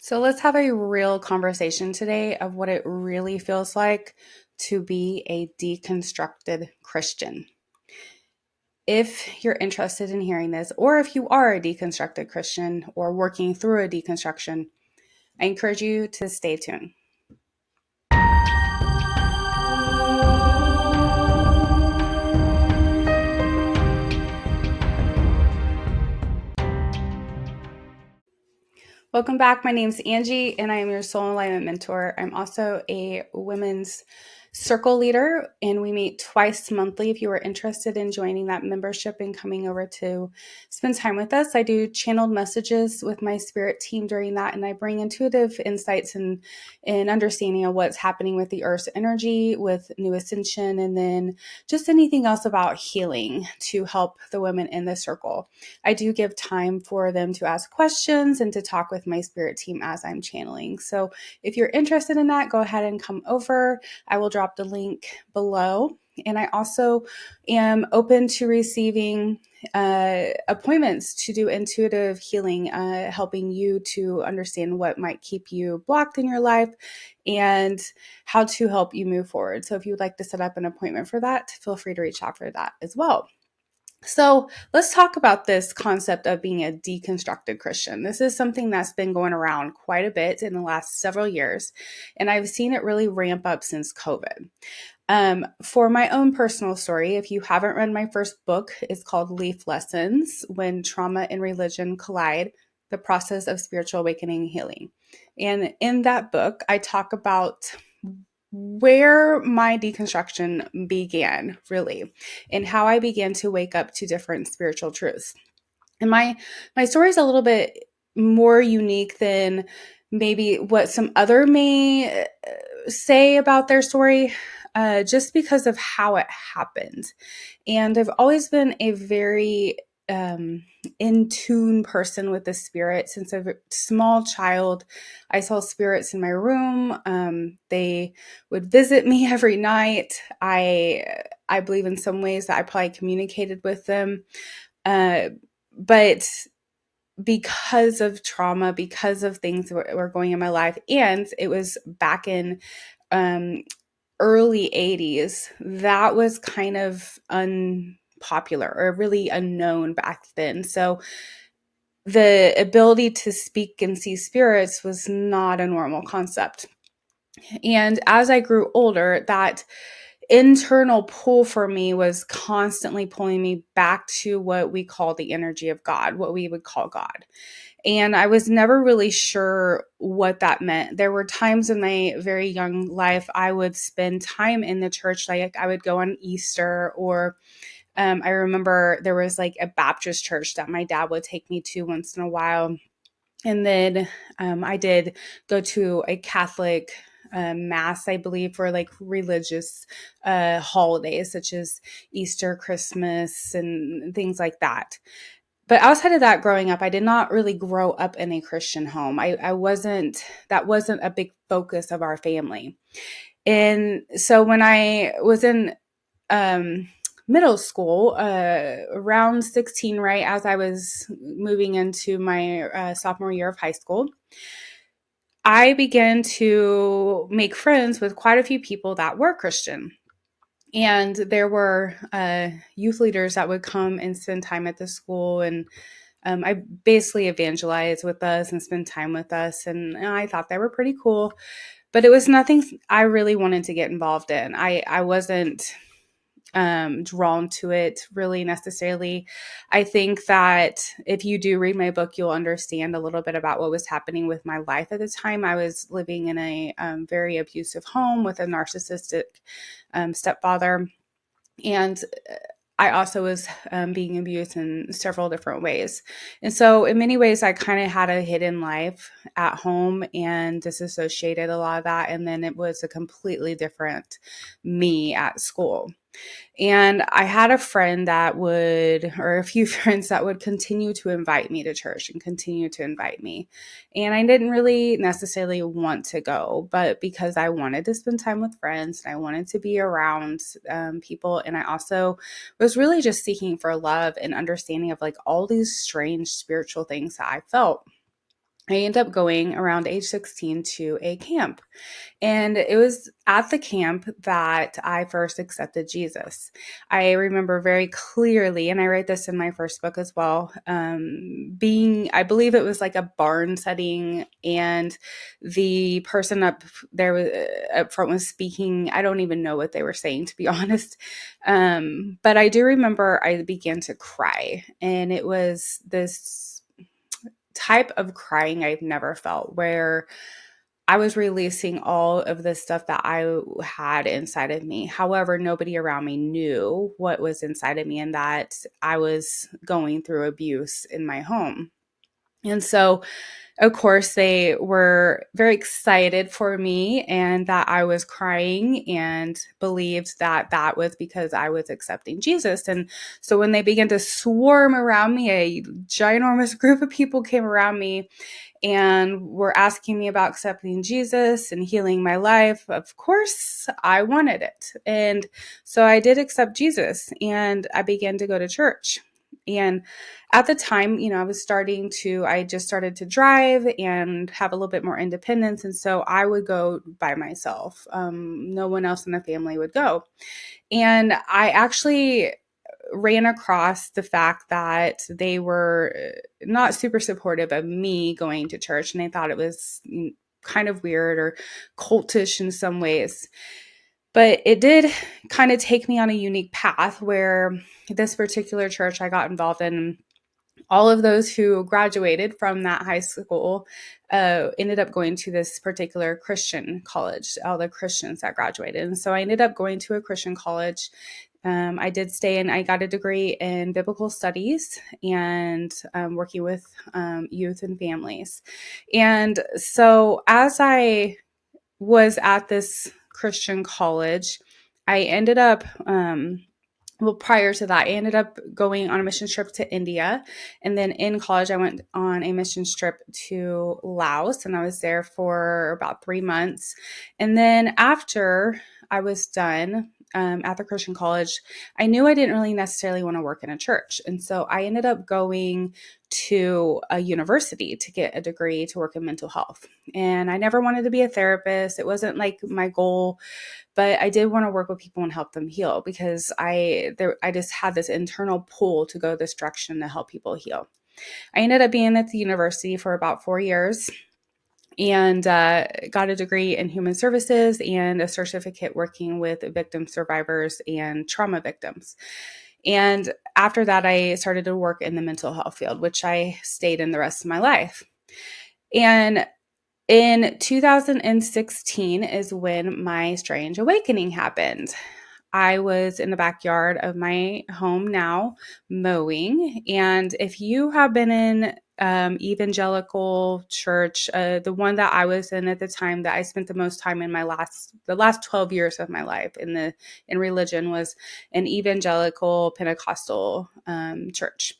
So let's have a real conversation today of what it really feels like to be a deconstructed Christian. If you're interested in hearing this, or if you are a deconstructed Christian or working through a deconstruction, I encourage you to stay tuned. Welcome back. My name's Angie, and I am your Soul Alignment Mentor. I'm also a women's circle leader, and we meet twice monthly. If you are interested in joining that membership and coming over to spend time with us, I do channeled messages with my spirit team during that, and I bring intuitive insights and understanding of what's happening with the Earth's energy, with new ascension, and then just anything else about healing to help the women in the circle. I do give time for them to ask questions and to talk with my spirit team as I'm channeling. So if you're interested in that, go ahead and come over. I will drop the link below. And I also am open to receiving appointments to do intuitive healing, helping you to understand what might keep you blocked in your life and how to help you move forward. So if you would like to set up an appointment for that, feel free to reach out for that as well. So let's talk about this concept of being a deconstructed Christian. This is something that's been going around quite a bit in the last several years, and I've seen it really ramp up since COVID. For my own personal story, if you haven't read my first book, it's called Leaf Lessons: When Trauma and Religion Collide, the Process of Spiritual Awakening and Healing. And in that book, I talk about where my deconstruction began, really, and how I began to wake up to different spiritual truths. And my story is a little bit more unique than maybe what some other may say about their story, just because of how it happened. And I've always been a very in tune person with the spirit. Since a small child, I saw spirits in my room. They would visit me every night. I believe in some ways that I probably communicated with them, but because of trauma, because of things that were going in my life, and it was back in early 80s, that was kind of unpopular or really unknown back then. So the ability to speak and see spirits was not a normal concept. And as I grew older, that internal pull for me was constantly pulling me back to what we call the energy of God, what we would call God. And I was never really sure what that meant. There were times in my very young life I would spend time in the church, like I would go on Easter, or I remember there was like a Baptist church that my dad would take me to once in a while. And then I did go to a Catholic mass, I believe, for like religious holidays such as Easter, Christmas, and things like that. But outside of that, growing up, I did not really grow up in a Christian home. That wasn't a big focus of our family. And so when I was in middle school, around 16, right as I was moving into my sophomore year of high school, I began to make friends with quite a few people that were Christian. And there were youth leaders that would come and spend time at the school, and I basically evangelized with us and spend time with us. And I thought they were pretty cool, but it was nothing I really wanted to get involved in. I wasn't drawn to it really necessarily. I think that if you do read my book, you'll understand a little bit about what was happening with my life at the time. I was living in a very abusive home with a narcissistic stepfather. And I also was being abused in several different ways. And so in many ways, I kind of had a hidden life at home and disassociated a lot of that. And then it was a completely different me at school. And I had a friend or a few friends that would continue to invite me to church and continue to invite me. And I didn't really necessarily want to go, but because I wanted to spend time with friends and I wanted to be around people. And I also was really just seeking for love and understanding of like all these strange spiritual things that I felt. I ended up going around age 16 to a camp. And it was at the camp that I first accepted Jesus. I remember very clearly, and I write this in my first book as well, I believe it was like a barn setting, and the person up there up front was speaking. I don't even know what they were saying, to be honest. But I do remember I began to cry, and it was this type of crying I've never felt, where I was releasing all of the stuff that I had inside of me. However, nobody around me knew what was inside of me, and that I was going through abuse in my home. And so, of course, they were very excited for me and that I was crying, and believed that that was because I was accepting Jesus. And so when they began to swarm around me, a ginormous group of people came around me and were asking me about accepting Jesus and healing my life. Of course, I wanted it. And so I did accept Jesus, and I began to go to church. And at the time, I just started to drive and have a little bit more independence. And so I would go by myself. No one else in the family would go. And I actually ran across the fact that they were not super supportive of me going to church, and they thought it was kind of weird or cultish in some ways. But it did kind of take me on a unique path, where this particular church I got involved in, all of those who graduated from that high school ended up going to this particular Christian college, all the Christians that graduated. And so I ended up going to a Christian college. I did stay and I got a degree in biblical studies and working with youth and families. And so as I was at this Christian college, I ended up prior to that, I ended up going on a mission trip to India. And then in college, I went on a mission trip to Laos, and I was there for about 3 months. And then after I was done at the Christian college, I knew I didn't really necessarily want to work in a church. And so I ended up going to a university to get a degree to work in mental health. And I never wanted to be a therapist. It wasn't like my goal, but I did want to work with people and help them heal, because I just had this internal pull to go this direction to help people heal. I ended up being at the university for about 4 years, and got a degree in human services and a certificate working with victim survivors and trauma victims. And after that, I started to work in the mental health field, which I stayed in the rest of my life. And in 2016 is when my strange awakening happened. I was in the backyard of my home now, mowing. And if you have been in evangelical church, the one that I was in at the time that I spent the most time in the last 12 years of my life in religion, was an evangelical Pentecostal church.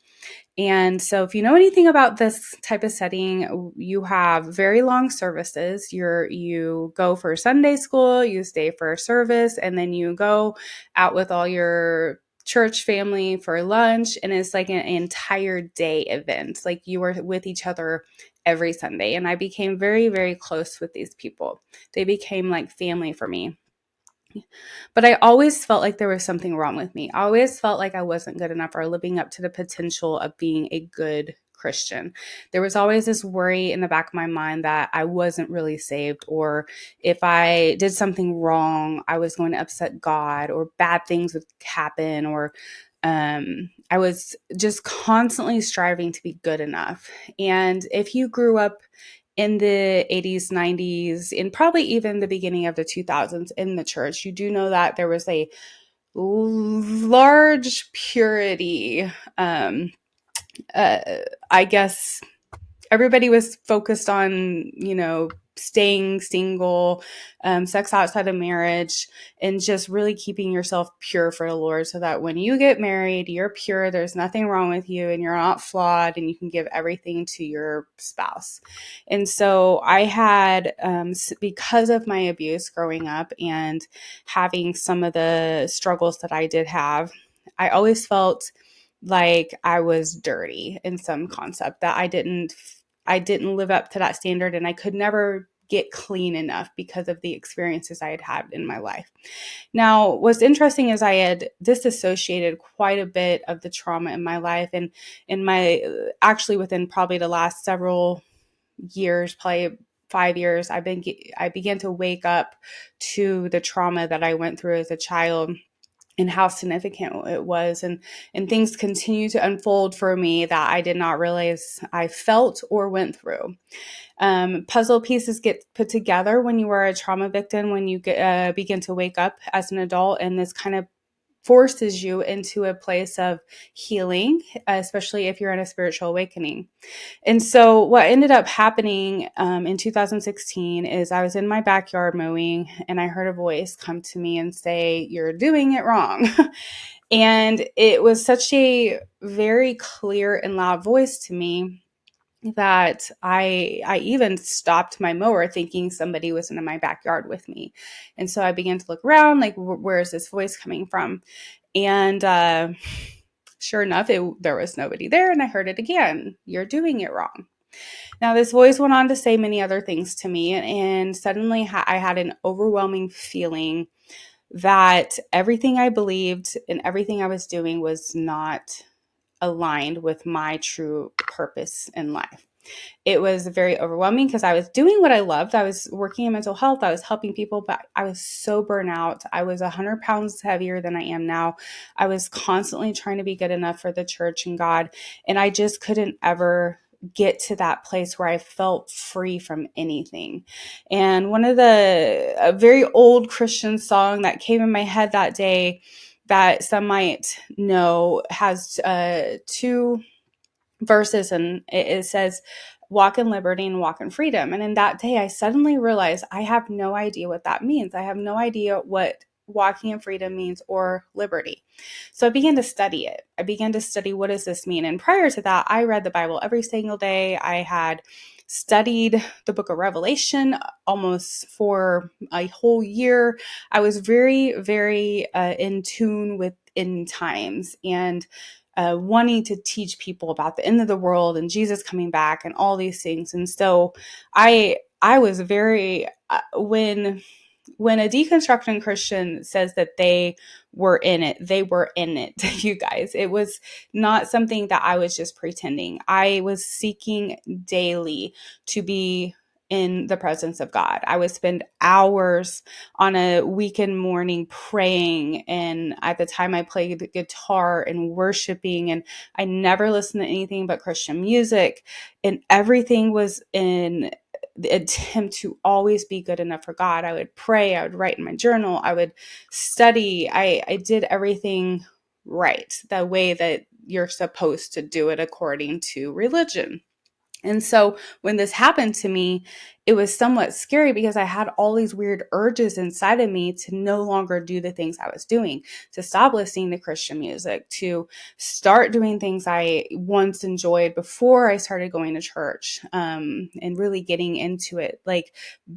And so if you know anything about this type of setting, you have very long services. You go for Sunday school, you stay for a service, and then you go out with all your church family for lunch. And it's like an entire day event. Like you are with each other every Sunday. And I became very, very close with these people. They became like family for me. But I always felt like there was something wrong with me. I always felt like I wasn't good enough or living up to the potential of being a good Christian. There was always this worry in the back of my mind that I wasn't really saved, or if I did something wrong, I was going to upset God, or bad things would happen, or I was just constantly striving to be good enough. And if you grew up in the 80s, 90s, and probably even the beginning of the 2000s in the church, you do know that there was a large purity. Uh, I guess everybody was focused on, staying single, sex outside of marriage, and just really keeping yourself pure for the Lord, so that when you get married, you're pure, there's nothing wrong with you, and you're not flawed, and you can give everything to your spouse. And so I had, because of my abuse growing up and having some of the struggles that I did have, I always felt like I was dirty in some concept, that I didn't I didn't live up to that standard, and I could never get clean enough because of the experiences I had had in my life. Now, what's interesting is I had disassociated quite a bit of the trauma in my life, and in my actually within probably the last several years, probably 5 years, I began to wake up to the trauma that I went through as a child and how significant it was, and things continue to unfold for me that I did not realize I felt or went through. Puzzle pieces get put together when you are a trauma victim, when you begin to wake up as an adult, and this kind of forces you into a place of healing, especially if you're in a spiritual awakening. And so what ended up happening in 2016 is I was in my backyard mowing, and I heard a voice come to me and say, "You're doing it wrong." And it was such a very clear and loud voice to me that I even stopped my mower thinking somebody was in my backyard with me. And so I began to look around, like, where is this voice coming from? And sure enough, there was nobody there. And I heard it again. "You're doing it wrong." Now, this voice went on to say many other things to me. And suddenly I had an overwhelming feeling that everything I believed and everything I was doing was not aligned with my true purpose in life. It was very overwhelming because I was doing what I loved. I was working in mental health. I was helping people, but I was so burnt out. I was 100 pounds heavier than I am now. I was constantly trying to be good enough for the church and God, and I just couldn't ever get to that place where I felt free from anything. And one of a very old Christian song that came in my head that day that some might know has two verses, and it says, "Walk in liberty and walk in freedom." And in that day, I suddenly realized I have no idea what that means. I have no idea what walking in freedom means or liberty. So I began to study it. I began to study, what does this mean? And prior to that, I read the Bible every single day. I had studied the book of Revelation almost for a whole year. I was very, very in tune with end times and wanting to teach people about the end of the world and Jesus coming back and all these things. And so I was very when a deconstructing Christian says that they were in it, they were in it, you guys. It was not something that I was just pretending. I was seeking daily to be in the presence of God. I would spend hours on a weekend morning praying, and at the time I played the guitar and worshiping, and I never listened to anything but Christian music, and everything was in the attempt to always be good enough for God. I would pray, I would write in my journal, I would study. I did everything right, the way that you're supposed to do it according to religion. And so when this happened to me, it was somewhat scary because I had all these weird urges inside of me to no longer do the things I was doing, to stop listening to Christian music, to start doing things I once enjoyed before I started going to church, and really getting into it, like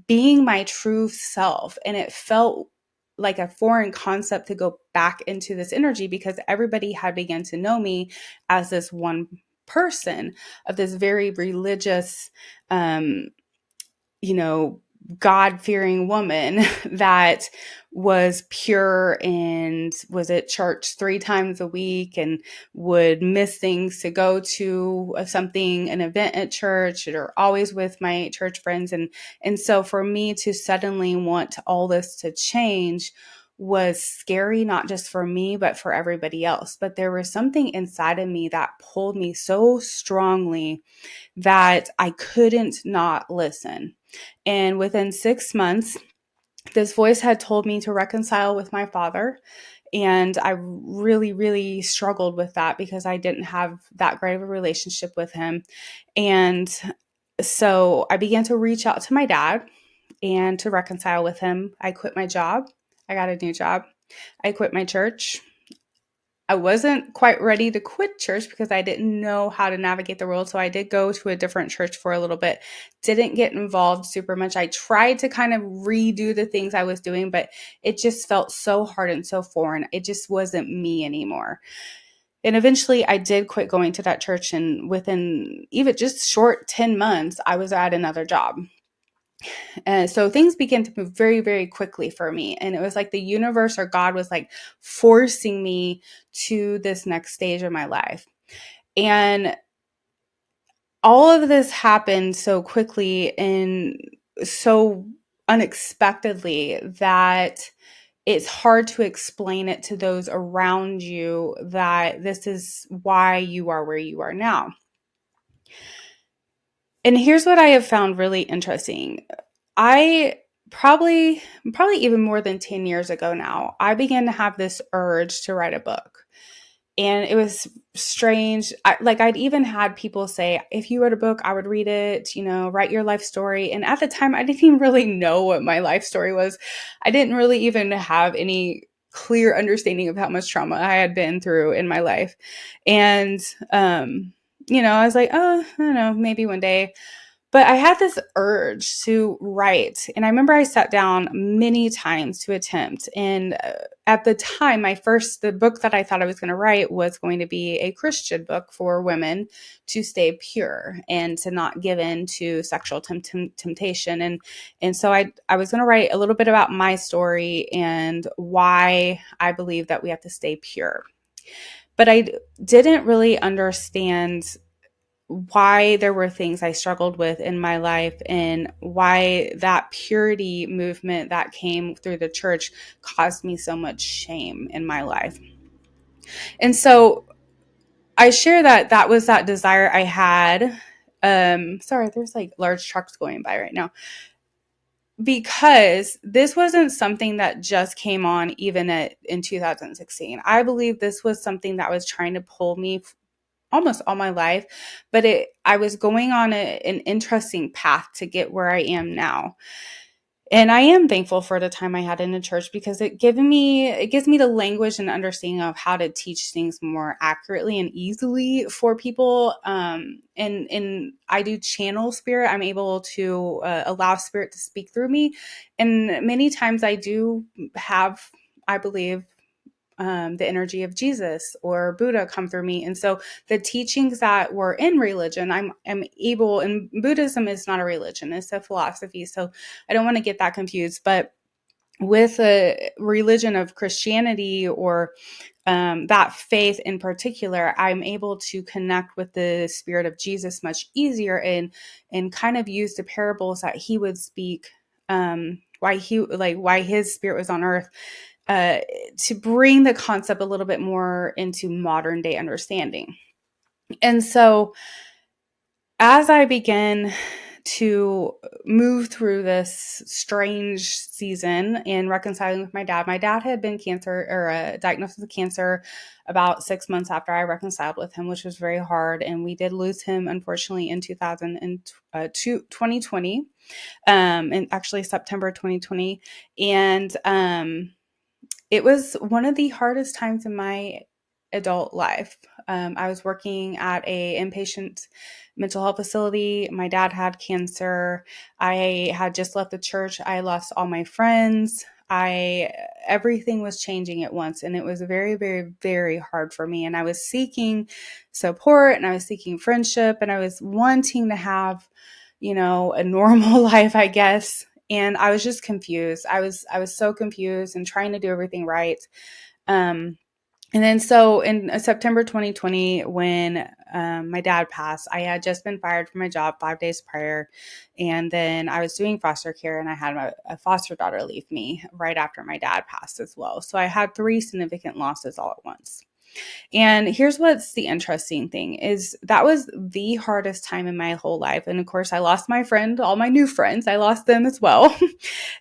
being my true self. And it felt like a foreign concept to go back into this energy because everybody had begun to know me as this one person of this very religious, you know, God-fearing woman that was pure and was at church 3 times a week and would miss things to go to an event at church, or always with my church friends. And so for me to suddenly want all this to change was scary, not just for me, but for everybody else. But there was something inside of me that pulled me so strongly that I couldn't not listen. And within 6 months, this voice had told me to reconcile with my father. And I really, really struggled with that because I didn't have that great of a relationship with him. And so I began to reach out to my dad and to reconcile with him. I quit my job. I got a new job. I quit my church. I wasn't quite ready to quit church because I didn't know how to navigate the world. So I did go to a different church for a little bit, didn't get involved super much. I tried to kind of redo the things I was doing, but it just felt so hard and so foreign. It just wasn't me anymore. And eventually I did quit going to that church. And within even just short 10 months, I was at another job. And so things began to move very, very quickly for me. And it was like the universe or God was like forcing me to this next stage of my life. And all of this happened so quickly and so unexpectedly that it's hard to explain it to those around you that this is why you are where you are now. And here's what I have found really interesting. I probably even more than 10 years ago now, I began to have this urge to write a book. And it was strange. I'd even had people say, if you wrote a book, I would read it, write your life story. And at the time, I didn't even really know what my life story was. I didn't really even have any clear understanding of how much trauma I had been through in my life. And, I was like, oh, I don't know, maybe one day. But I had this urge to write. And I remember I sat down many times to attempt. And at the time, the book that I thought I was going to write was going to be a Christian book for women to stay pure and to not give in to sexual temptation. And so I was going to write a little bit about my story and why I believe that we have to stay pure. But I didn't really understand why there were things I struggled with in my life and why that purity movement that came through the church caused me so much shame in my life. And so I share that was that desire I had. Sorry, there's like large trucks going by right now. Because this wasn't something that just came on even in 2016. I believe this was something that was trying to pull me almost all my life, but I was going on an interesting path to get where I am now. And I am thankful for the time I had in the church because it gives me the language and understanding of how to teach things more accurately and easily for people. And I do channel spirit. I'm able to allow spirit to speak through me. And many times I do have, I believe, the energy of Jesus or Buddha come through me. And so the teachings that were in religion, I'm able, and Buddhism is not a religion, it's a philosophy. So I don't want to get that confused, but with a religion of Christianity or that faith in particular, I'm able to connect with the spirit of Jesus much easier and kind of use the parables that he would speak, why his spirit was on earth, to bring the concept a little bit more into modern day understanding. And so as I began to move through this strange season in reconciling with my dad had been diagnosed with cancer about 6 months after I reconciled with him, which was very hard. And we did lose him, unfortunately, in 2020, and actually September 2020. And it was one of the hardest times in my adult life. I was working at a inpatient mental health facility. My dad had cancer. I had just left the church. I lost all my friends. Everything was changing at once, and it was very, very, very hard for me. And I was seeking support, and I was seeking friendship, and I was wanting to have, a normal life, I guess. And I was just confused. I was so confused and trying to do everything right. And then so in September 2020, when my dad passed, I had just been fired from my job 5 days prior. And then I was doing foster care, and I had a foster daughter leave me right after my dad passed as well. So I had 3 significant losses all at once. And here's what's the interesting thing is that was the hardest time in my whole life. And of course, I lost my friend, all my new friends, I lost them as well.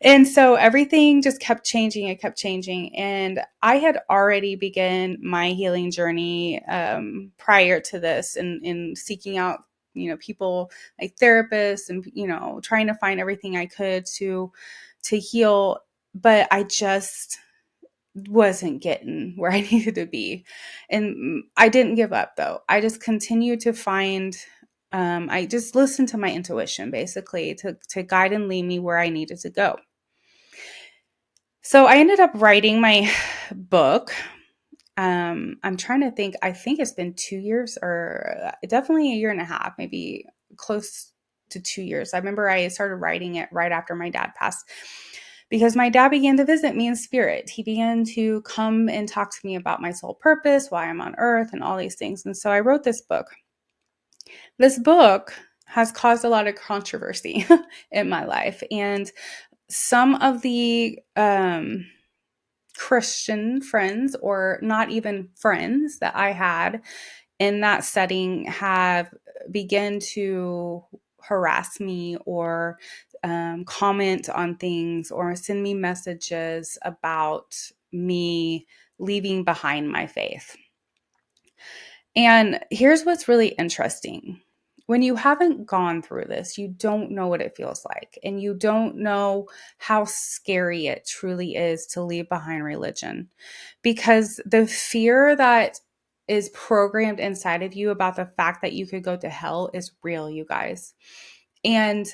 And so everything just kept changing. It kept changing. And I had already begun my healing journey prior to this and seeking out, people like therapists and, trying to find everything I could to heal. But I just wasn't getting where I needed to be. And I didn't give up though. I just continued to find, I just listened to my intuition basically to guide and lead me where I needed to go. So I ended up writing my book. I'm trying to think. I think it's been 2 years, or definitely a year and a half, maybe close to 2 years. I remember I started writing it right after my dad passed, because my dad began to visit me in spirit. He began to come and talk to me about my soul purpose, why I'm on earth, and all these things. And so I wrote this book. This book has caused a lot of controversy in my life. And some of the Christian friends, or not even friends, that I had in that setting have begun to harass me, or comment on things, or send me messages about me leaving behind my faith. And here's what's really interesting. When you haven't gone through this, you don't know what it feels like. And you don't know how scary it truly is to leave behind religion. Because the fear that is programmed inside of you about the fact that you could go to hell is real, you guys. And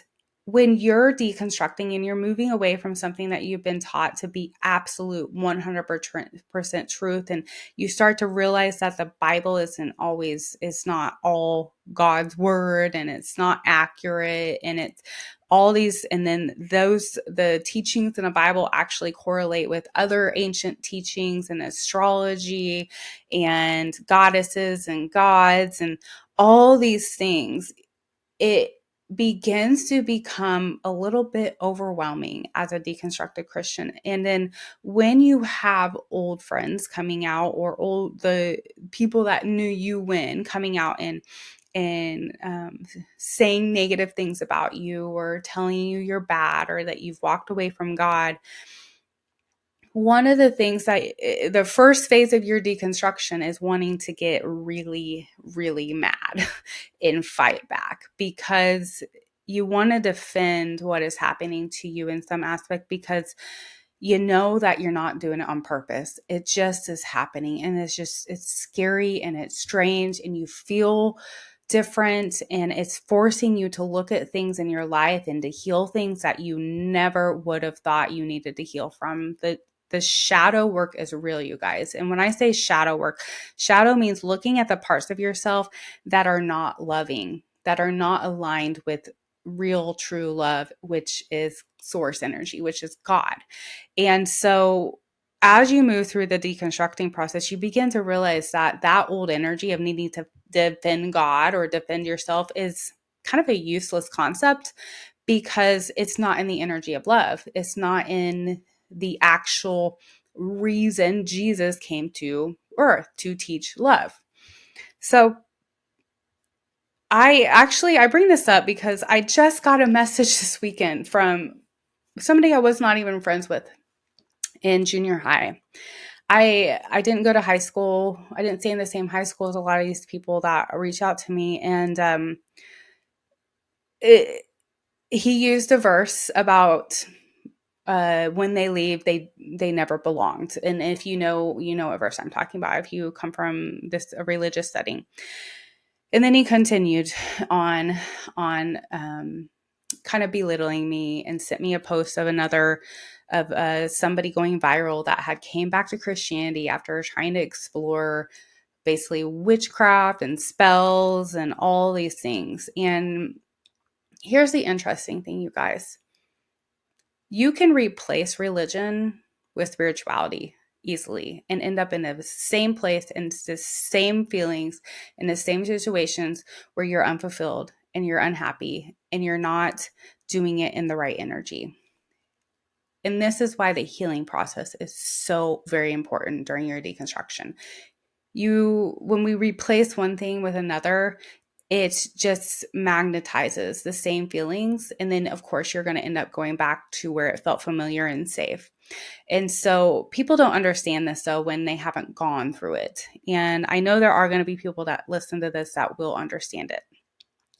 when you're deconstructing and you're moving away from something that you've been taught to be absolute 100% truth, and you start to realize that the Bible it's not all God's word, and it's not accurate, and it's all these, and then the teachings in the Bible actually correlate with other ancient teachings and astrology and goddesses and gods and all these things, it begins to become a little bit overwhelming as a deconstructed Christian. And then when you have old friends coming out, or the people that knew you when coming out and saying negative things about you, or telling you you're bad, or that you've walked away from God, one of the things that the first phase of your deconstruction is wanting to get really, really mad and fight back, because you want to defend what is happening to you in some aspect, because you know that you're not doing it on purpose. It just is happening, and it's scary, and it's strange, and you feel different, and it's forcing you to look at things in your life and to heal things that you never would have thought you needed to heal from. The shadow work is real, you guys. And when I say shadow work, shadow means looking at the parts of yourself that are not loving, that are not aligned with real, true love, which is source energy, which is God. And so as you move through the deconstructing process, you begin to realize that that old energy of needing to defend God or defend yourself is kind of a useless concept, because it's not in the energy of love. It's not in the actual reason Jesus came to earth, to teach love. So I bring this up because I just got a message this weekend from somebody I was not even friends with in junior high. I didn't go to high school. I didn't stay in the same high school as a lot of these people that reach out to me. And he used a verse about when they leave, they never belonged. And if you know what verse I'm talking about, if you come from a religious setting. And then he continued on kind of belittling me, and sent me a post of somebody going viral that had came back to Christianity after trying to explore basically witchcraft and spells and all these things. And here's the interesting thing, you guys. You can replace religion with spirituality easily and end up in the same place and the same feelings in the same situations where you're unfulfilled and you're unhappy and you're not doing it in the right energy. And this is why the healing process is so very important during your deconstruction. When we replace one thing with another, it just magnetizes the same feelings. And then, of course, you're going to end up going back to where it felt familiar and safe. And so people don't understand this, though, when they haven't gone through it. And I know there are going to be people that listen to this that will understand it.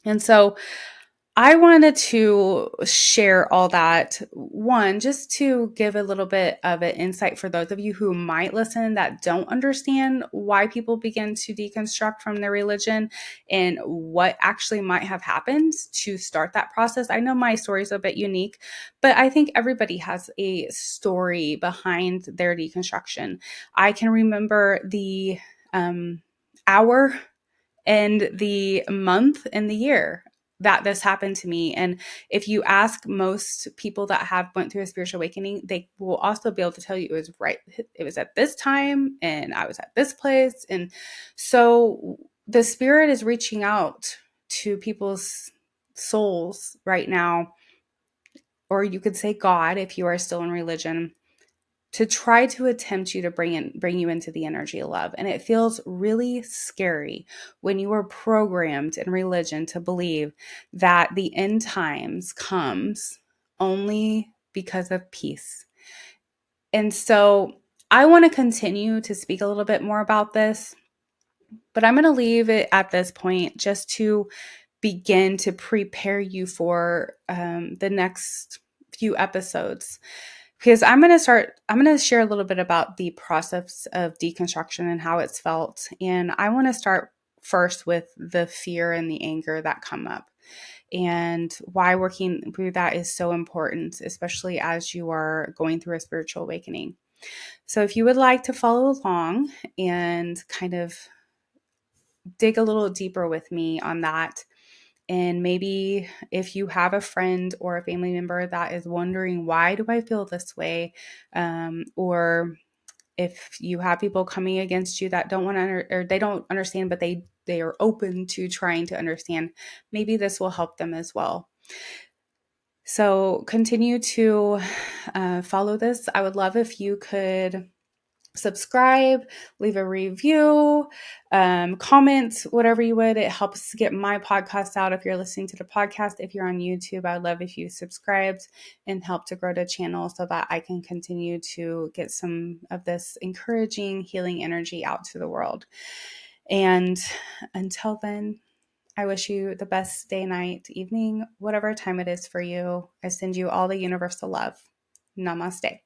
And so I wanted to share all that. One, just to give a little bit of an insight for those of you who might listen that don't understand why people begin to deconstruct from their religion and what actually might have happened to start that process. I know my story is a bit unique, but I think everybody has a story behind their deconstruction. I can remember the hour and the month and the year that this happened to me. And if you ask most people that have went through a spiritual awakening, they will also be able to tell you it was right. It was at this time and I was at this place. And so the spirit is reaching out to people's souls right now, or you could say God if you are still in religion, to try to attempt you to bring you into the energy of love. And it feels really scary when you are programmed in religion to believe that the end times comes only because of peace. And so I want to continue to speak a little bit more about this, but I'm going to leave it at this point just to begin to prepare you for the next few episodes, because I'm going to share a little bit about the process of deconstruction and how it's felt. And I want to start first with the fear and the anger that come up and why working through that is so important, especially as you are going through a spiritual awakening. So if you would like to follow along and kind of dig a little deeper with me on that, and maybe if you have a friend or a family member that is wondering, why do I feel this way? Or if you have people coming against you that don't want to, or they don't understand, but they are open to trying to understand, maybe this will help them as well. So continue to follow this. I would love if you could subscribe, leave a review, comment, whatever you would. It helps get my podcast out if you're listening to the podcast. If you're on YouTube, I would love if you subscribed and help to grow the channel so that I can continue to get some of this encouraging, healing energy out to the world. And until then, I wish you the best day, night, evening, whatever time it is for you. I send you all the universal love. Namaste.